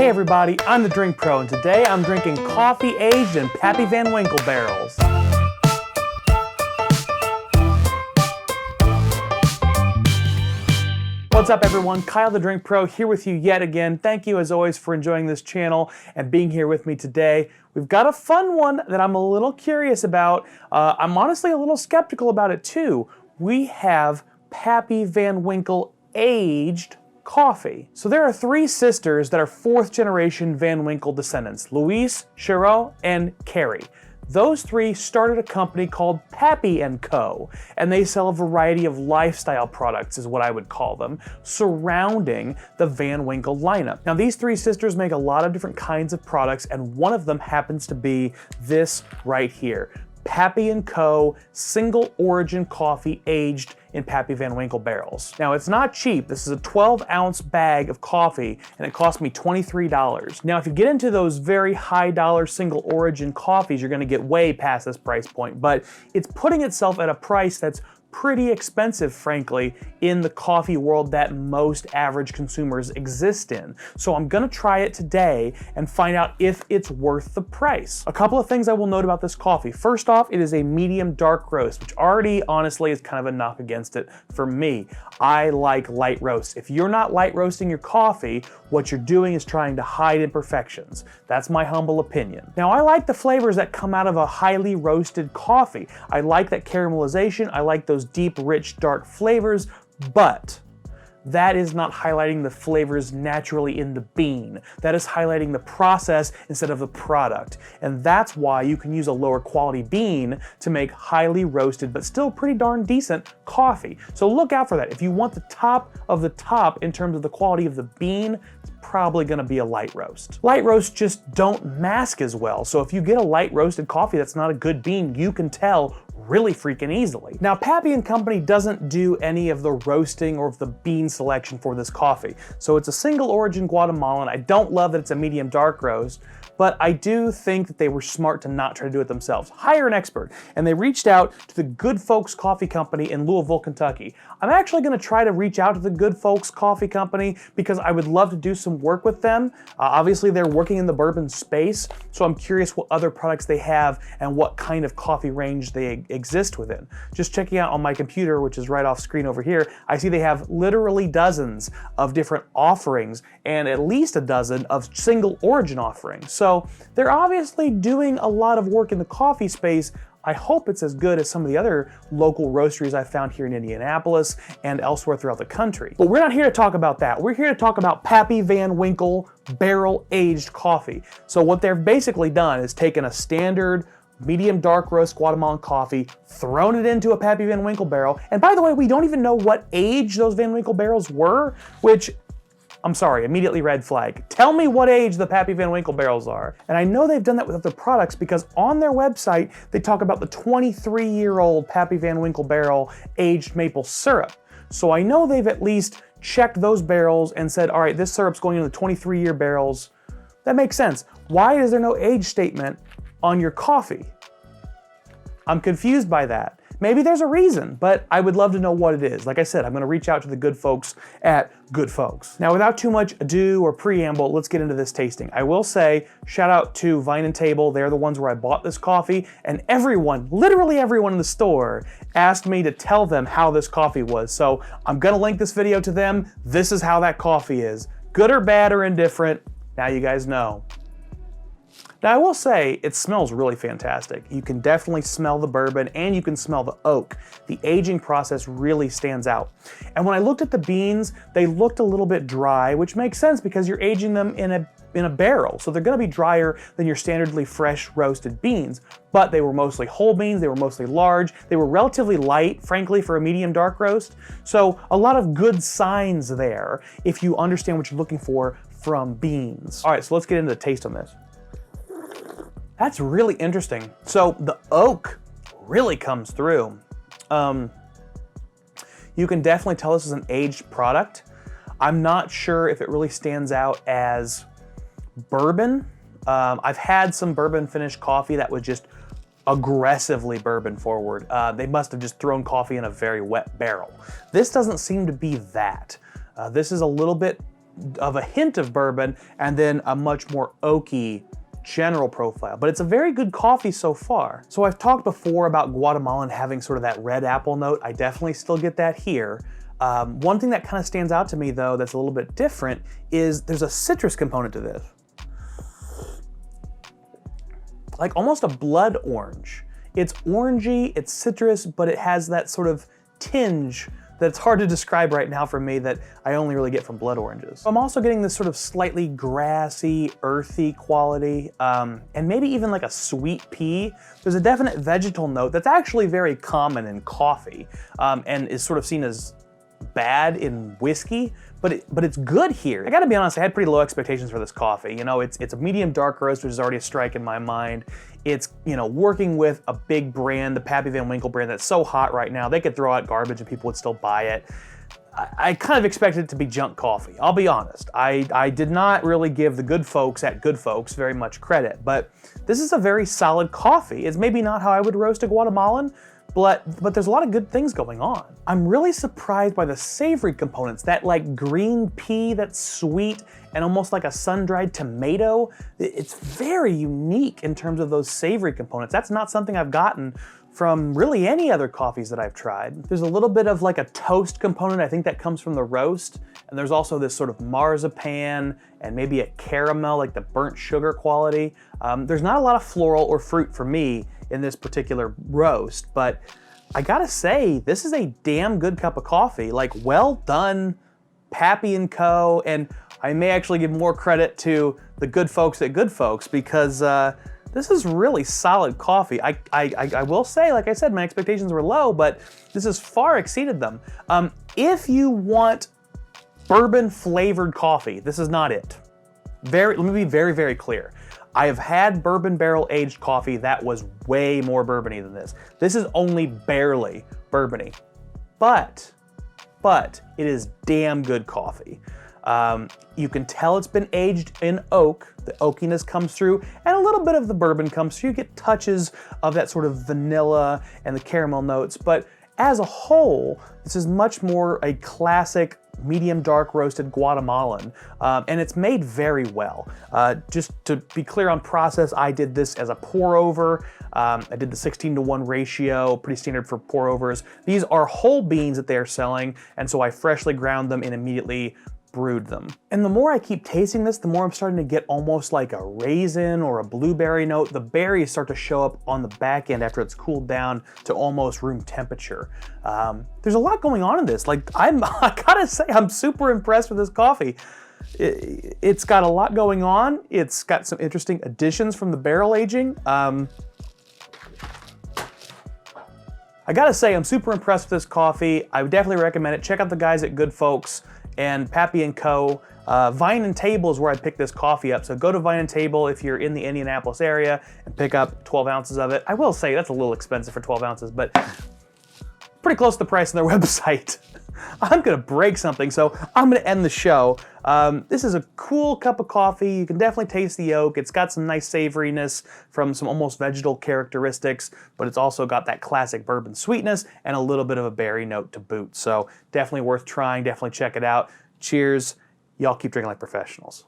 Hey everybody, I'm the Drink Pro, and today I'm drinking coffee aged in Pappy Van Winkle barrels. What's up everyone, Kyle the Drink Pro here with you yet again. Thank you as always for enjoying this channel and being here with me today. We've got a fun one that I'm a little curious about. I'm honestly a little skeptical about it too. We have Pappy Van Winkle aged coffee. So there are three sisters that are fourth generation Van Winkle descendants, Louise, Cheryl, and Carrie. Those three started a company called Pappy & Co. And they sell a variety of lifestyle products, is what I would call them, surrounding the Van Winkle lineup. Now these three sisters make a lot of different kinds of products, and one of them happens to be this right here. Pappy & Co. single origin coffee aged in Pappy Van Winkle barrels. Now it's not cheap. This is a 12-ounce bag of coffee and it cost me $23. Now if you get into those very high dollar single origin coffees, you're gonna get way past this price point, but it's putting itself at a price that's pretty expensive, frankly, in the coffee world that most average consumers exist in. So I'm gonna try it today and find out if it's worth the price. A couple of things I will note about this coffee. First off, it is a medium dark roast, which already honestly is kind of a knock against it for me. I like light roasts. If you're not light roasting your coffee, what you're doing is trying to hide imperfections. That's my humble opinion. Now I like the flavors that come out of a highly roasted coffee. I like that caramelization, I like those deep, rich, dark flavors, but that is not highlighting the flavors naturally in the bean. That is highlighting the process instead of the product. And that's why you can use a lower quality bean to make highly roasted, but still pretty darn decent coffee. So look out for that. If you want the top of the top in terms of the quality of the bean, it's probably gonna be a light roast. Light roasts just don't mask as well. So if you get a light roasted coffee that's not a good bean, you can tell really freaking easily. Now, Pappy & Company doesn't do any of the roasting or of the bean selection for this coffee. So it's a single origin Guatemalan. I don't love that it's a medium dark roast, but I do think that they were smart to not try to do it themselves. Hire an expert. And they reached out to the Good Folks Coffee Company in Louisville, Kentucky. I'm actually gonna try to reach out to the Good Folks Coffee Company because I would love to do some work with them. Obviously they're working in the bourbon space, so I'm curious what other products they have and what kind of coffee range they exist within. Just checking out on my computer, which is right off screen over here, I see they have literally dozens of different offerings and at least a dozen of single origin offerings. So they're obviously doing a lot of work in the coffee space. I hope it's as good as some of the other local roasteries I found here in Indianapolis and elsewhere throughout the country. But we're not here to talk about that. We're here to talk about Pappy Van Winkle barrel-aged coffee. So what they've basically done is taken a standard medium dark roast Guatemalan coffee, thrown it into a Pappy Van Winkle barrel. And by the way, we don't even know what age those Van Winkle barrels were, which, I'm sorry, immediately red flag. Tell me what age the Pappy Van Winkle barrels are. And I know they've done that with other products because on their website, they talk about the 23-year-old Pappy Van Winkle barrel aged maple syrup. So I know they've at least checked those barrels and said, all right, this syrup's going into the 23-year barrels. That makes sense. Why is there no age statement on your coffee? I'm confused by that. Maybe there's a reason, but I would love to know what it is. Like I said, I'm gonna reach out to the good folks at Good Folks. Now, without too much ado or preamble, let's get into this tasting. I will say, shout out to Vine and Table. They're the ones where I bought this coffee, and everyone, literally everyone in the store, asked me to tell them how this coffee was. So I'm gonna link this video to them. This is how that coffee is. Good or bad or indifferent, now you guys know. Now I will say, it smells really fantastic. You can definitely smell the bourbon and you can smell the oak. The aging process really stands out. And when I looked at the beans, they looked a little bit dry, which makes sense because you're aging them in a barrel. So they're gonna be drier than your standardly fresh roasted beans, but they were mostly whole beans, they were mostly large, they were relatively light, frankly, for a medium dark roast. So a lot of good signs there if you understand what you're looking for from beans. All right, so let's get into the taste on this. That's really interesting. So the oak really comes through. You can definitely tell this is an aged product. I'm not sure if it really stands out as bourbon. I've had some bourbon finished coffee that was just aggressively bourbon forward. They must have just thrown coffee in a very wet barrel. This doesn't seem to be that. This is a little bit of a hint of bourbon, and then a much more oaky general profile, but it's a very good coffee so far. So I've talked before about Guatemalan having sort of that red apple note. I definitely still get that here. One thing that kind of stands out to me though that's a little bit different is there's a citrus component to this. Like almost a blood orange. It's orangey, it's citrus, but it has that sort of tinge that's hard to describe right now for me that I only really get from blood oranges. I'm also getting this sort of slightly grassy, earthy quality, and maybe even like a sweet pea. There's a definite vegetal note that's actually very common in coffee, and is sort of seen as bad in whiskey, but it's good here. I gotta be honest, I had pretty low expectations for this coffee. You know, it's a medium dark roast, which is already a strike in my mind. It's, you know, working with a big brand, the Pappy Van Winkle brand that's so hot right now. They could throw out garbage and people would still buy it. I kind of expected it to be junk coffee, I'll be honest. I did not really give the good folks at Good Folks very much credit, but this is a very solid coffee. It's maybe not how I would roast a Guatemalan, but there's a lot of good things going on. I'm really surprised by the savory components, that like green pea that's sweet and almost like a sun-dried tomato. It's very unique in terms of those savory components. That's not something I've gotten from really any other coffees that I've tried. There's a little bit of like a toast component, I think that comes from the roast, and there's also this sort of marzipan and maybe a caramel, like the burnt sugar quality. There's not a lot of floral or fruit for me in this particular roast, but I gotta say, this is a damn good cup of coffee. Like, well done, Pappy & Co. And I may actually give more credit to the good folks at Good Folks because this is really solid coffee. I will say, like I said, my expectations were low, but this has far exceeded them. If you want bourbon flavored coffee, this is not it. Let me be very, very clear. I have had bourbon barrel aged coffee that was way more bourbony than this. This is only barely bourbony, but it is damn good coffee. You can tell it's been aged in oak. The oakiness comes through and a little bit of the bourbon comes through. You get touches of that sort of vanilla and the caramel notes, but as a whole, this is much more a classic medium dark roasted Guatemalan, and it's made very well. Just to be clear on process, I did this as a pour over. I did the 16:1 ratio, pretty standard for pour overs. These are whole beans that they are selling, and so I freshly ground them and immediately brewed them. And the more I keep tasting this, the more I'm starting to get almost like a raisin or a blueberry note. The berries start to show up on the back end after it's cooled down to almost room temperature. There's a lot going on in this. Like, I gotta say, I'm super impressed with this coffee. It's got a lot going on. It's got some interesting additions from the barrel aging. I gotta say, I'm super impressed with this coffee. I would definitely recommend it. Check out the guys at Good Folks and Pappy & Co. Vine & Table is where I picked this coffee up. So go to Vine & Table if you're in the Indianapolis area and pick up 12 ounces of it. I will say that's a little expensive for 12 ounces, but pretty close to the price on their website. I'm gonna break something, so I'm gonna end the show. This is a cool cup of coffee. You can definitely taste the oak. It's got some nice savoriness from some almost vegetal characteristics, but it's also got that classic bourbon sweetness and a little bit of a berry note to boot. So definitely worth trying, definitely check it out. Cheers. Y'all keep drinking like professionals.